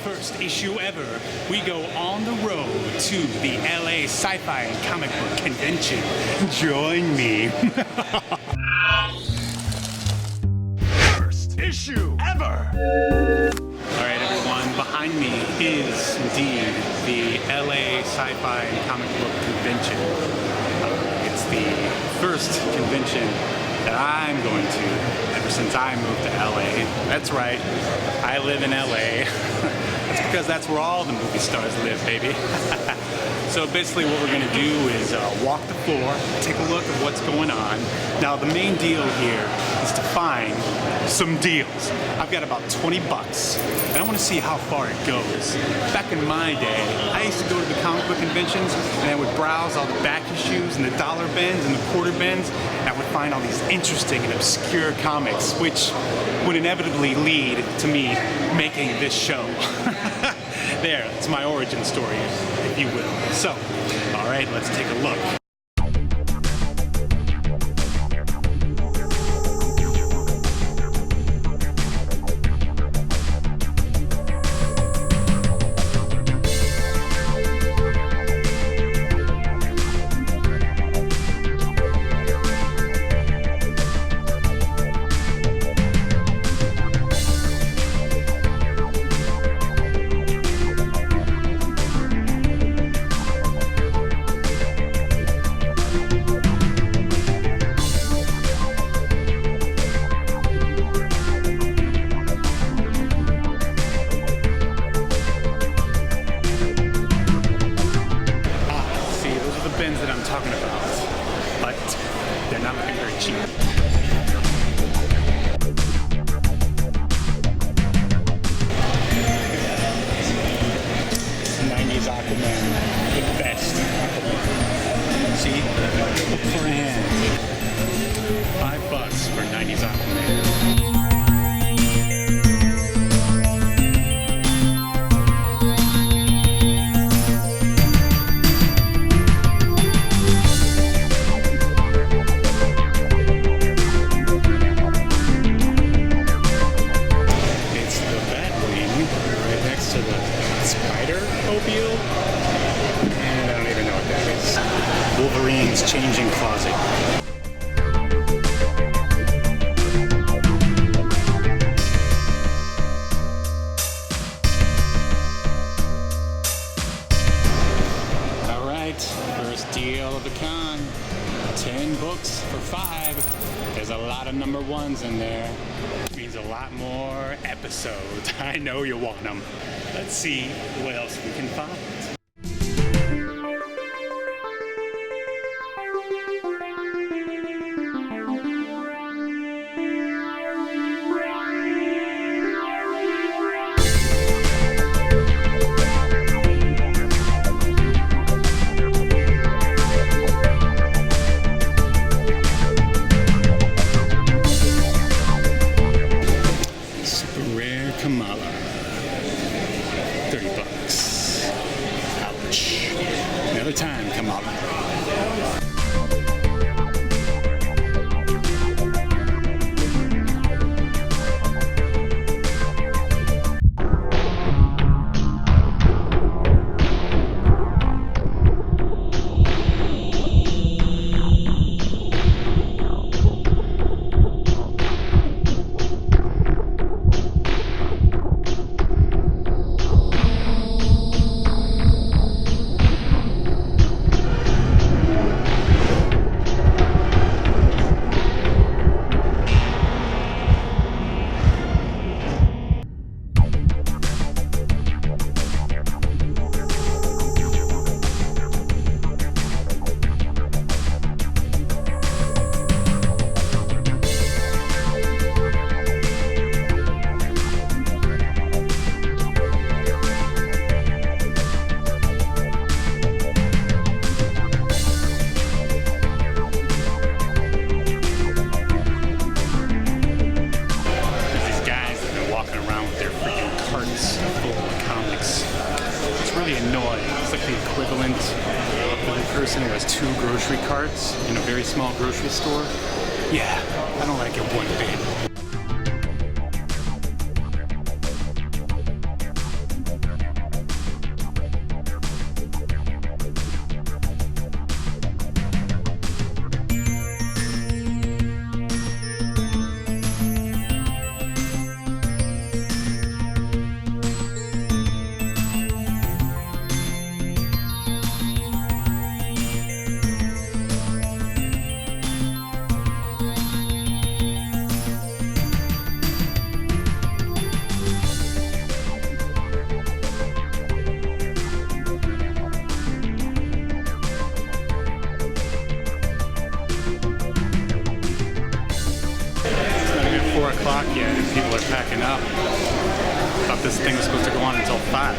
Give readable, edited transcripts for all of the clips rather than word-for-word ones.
first issue ever, we go on the road to the LA Sci-Fi and Comic Book Convention. Join me. First issue ever! Alright everyone, behind me is indeed the LA Sci-Fi and Comic Book Convention. It's the first convention that I'm going to ever since I moved to LA. That's right, I live in LA. That's because that's where all the movie stars live, baby. So basically what we're going to do is walk the floor, take a look at what's going on. Now the main deal here is to find some deals. I've got about 20 bucks and I want to see how far it goes. Back in my day, I used to go to the comic book conventions and I would browse all the back issues and the dollar bins and the quarter bins, and I would find all these interesting and obscure comics which would inevitably lead to me making this show. There, it's my origin story, if you will. So, all right, let's take a look. Bins that I'm talking about, but they're not looking very cheap. 90s Aquaman, the best Aquaman. See? Look for a hand. $5 for 90s Aquaman. And I don't even know what that is. Wolverine's changing closet. Alright, first deal of the con. 10 books for $5. There's a lot of number ones in there. Means a lot more episodes. I know you want them. Let's see what else we can find. Kamala, 30 bucks. Ouch. Another time, Kamala. equivalent of a person who has 2 grocery carts in a very small grocery store. Yeah, I don't like it one bit. this thing was supposed to go on until 5.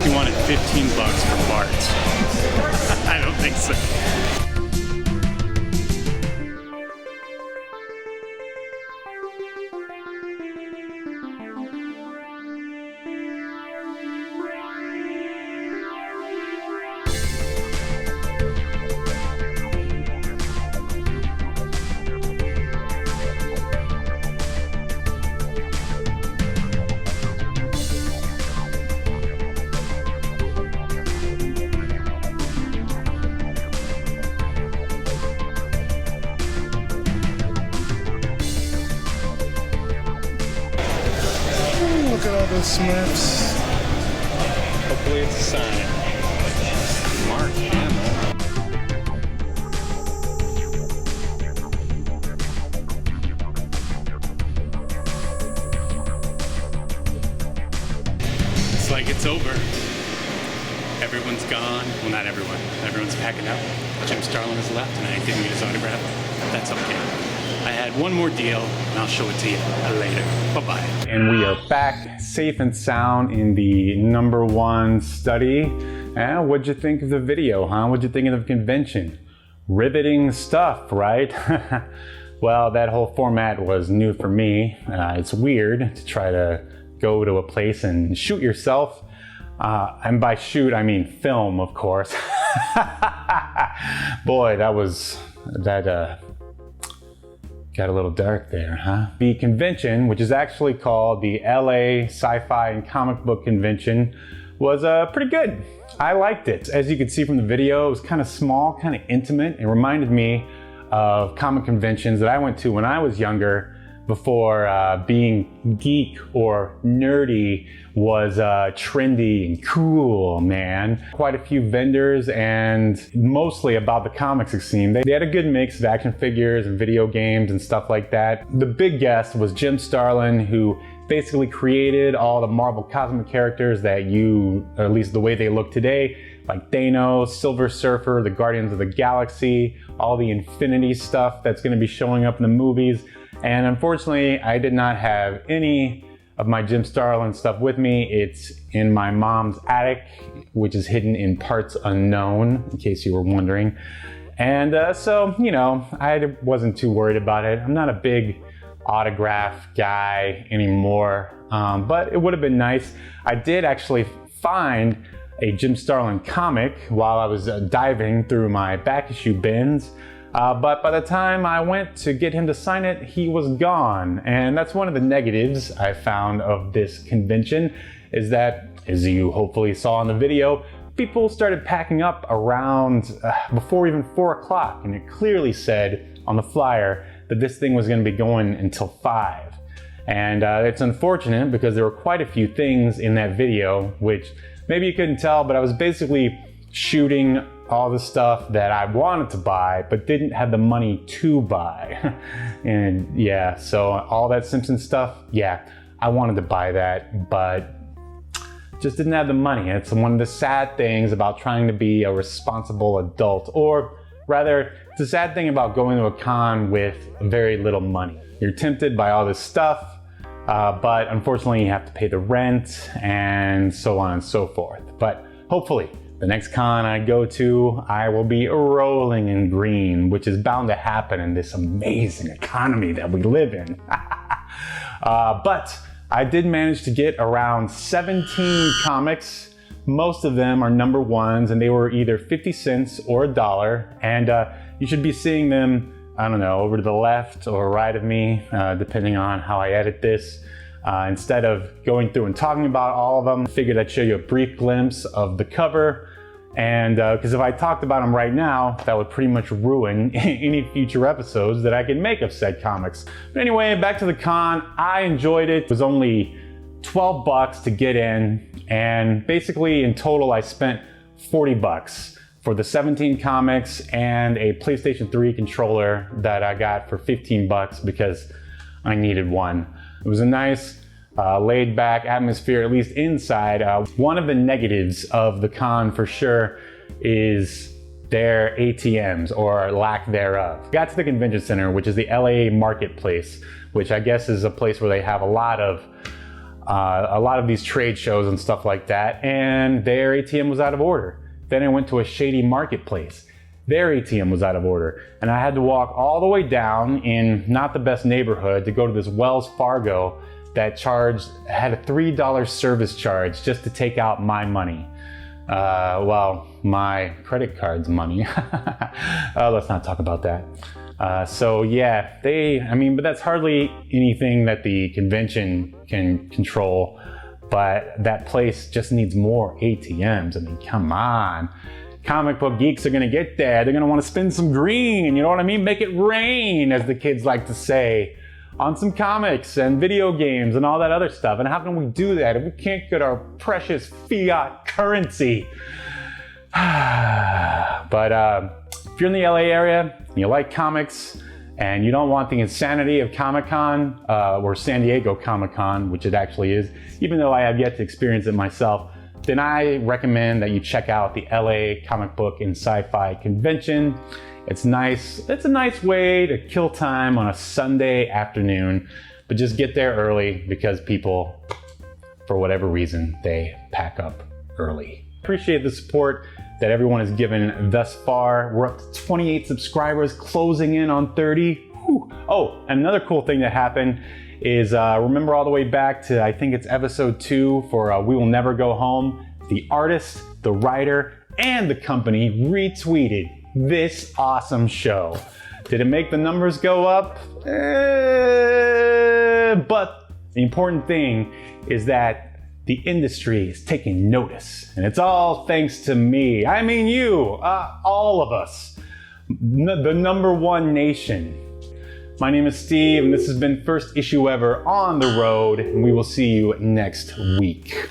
He wanted $15 for Bart. I don't think so. Look at all those Smurfs. Hopefully it's a sign. Mark Hamill. It's like it's over. Everyone's gone. Well, not everyone. Everyone's packing up. Jim Starlin is left, and I didn't get his autograph. That's okay. I had one more deal, and I'll show it to you later. Bye-bye. And we are back, safe and sound, in the #1 study. What'd you think of the video, huh? What'd you think of the convention? Riveting stuff, right? Well, that whole format was new for me. It's weird to try to go to a place and shoot yourself. And by shoot, I mean film, of course. Boy, that got a little dark there, huh? The convention, which is actually called the LA Sci-Fi and Comic Book Convention, was pretty good. I liked it. As you can see from the video, it was kind of small, kind of intimate. It reminded me of comic conventions that I went to when I was younger, before being geek or nerdy was trendy and cool, man. Quite a few vendors, and mostly about the comics, it seemed. They had a good mix of action figures and video games and stuff like that. The big guest was Jim Starlin, who basically created all the Marvel cosmic characters that or at least the way they look today, like Thanos, Silver Surfer, the Guardians of the Galaxy, all the Infinity stuff that's going to be showing up in the movies. And unfortunately, I did not have any of my Jim Starlin stuff with me. It's in my mom's attic, which is hidden in parts unknown, in case you were wondering. And so, you know, I wasn't too worried about it. I'm not a big autograph guy anymore, but it would have been nice. I did actually find a Jim Starlin comic while I was diving through my back issue bins. But by the time I went to get him to sign it, he was gone. And that's one of the negatives I found of this convention, is that, as you hopefully saw in the video, people started packing up around before even 4 o'clock. And it clearly said on the flyer that this thing was going to be going until 5. And it's unfortunate because there were quite a few things in that video, which maybe you couldn't tell, but I was basically shooting all the stuff that I wanted to buy but didn't have the money to buy. And yeah, so all that Simpsons stuff, yeah, I wanted to buy that, but just didn't have the money. It's one of the sad things about trying to be a responsible adult, or rather, it's a sad thing about going to a con with very little money. You're tempted by all this stuff, but unfortunately you have to pay the rent and so on and so forth. But hopefully, the next con I go to, I will be rolling in green, which is bound to happen in this amazing economy that we live in. But I did manage to get around 17 comics. Most of them are #1s, and they were either 50 cents or $1. And you should be seeing them, I don't know, over to the left or right of me, depending on how I edit this. Instead of going through and talking about all of them, I figured I'd show you a brief glimpse of the cover. And because if I talked about them right now, that would pretty much ruin any future episodes that I can make of said comics. But anyway, back to the con. I enjoyed it. It was only $12 to get in, and basically in total I spent $40 for the 17 comics and a PlayStation 3 controller that I got for $15 because I needed one. It was a nice, laid back atmosphere, at least inside. One of the negatives of the con for sure is their ATMs or lack thereof. Got to the convention center, which is the LA Marketplace, which I guess is a place where they have a lot of these trade shows and stuff like that, and their ATM was out of order. Then I went to a shady marketplace. Their ATM was out of order, and I had to walk all the way down in not the best neighborhood to go to this Wells Fargo that had a $3 service charge just to take out my money. Well, my credit card's money. Let's not talk about that. So yeah, but that's hardly anything that the convention can control, but that place just needs more ATMs. I mean, come on. Comic book geeks are gonna get there. They're gonna wanna spin some green, you know what I mean? Make it rain, as the kids like to say, on some comics and video games and all that other stuff. And how can we do that if we can't get our precious fiat currency? But if you're in the LA area and you like comics and you don't want the insanity of Comic-Con, or San Diego Comic-Con, which it actually is, even though I have yet to experience it myself, then I recommend that you check out the LA Comic Book and Sci-Fi Convention. It's nice. It's a nice way to kill time on a Sunday afternoon, but just get there early because people, for whatever reason, they pack up early. Appreciate the support that everyone has given thus far. We're up to 28 subscribers, closing in on 30. Whew. Oh, and another cool thing that happened is, remember all the way back to, I think it's episode 2 for We Will Never Go Home, the artist, the writer, and the company retweeted this awesome show. Did it make the numbers go up? But the important thing is that the industry is taking notice, and it's all thanks to me. I mean you, all of us, the number one nation. My name is Steve, and this has been First Issue Ever on the road, and we will see you next week.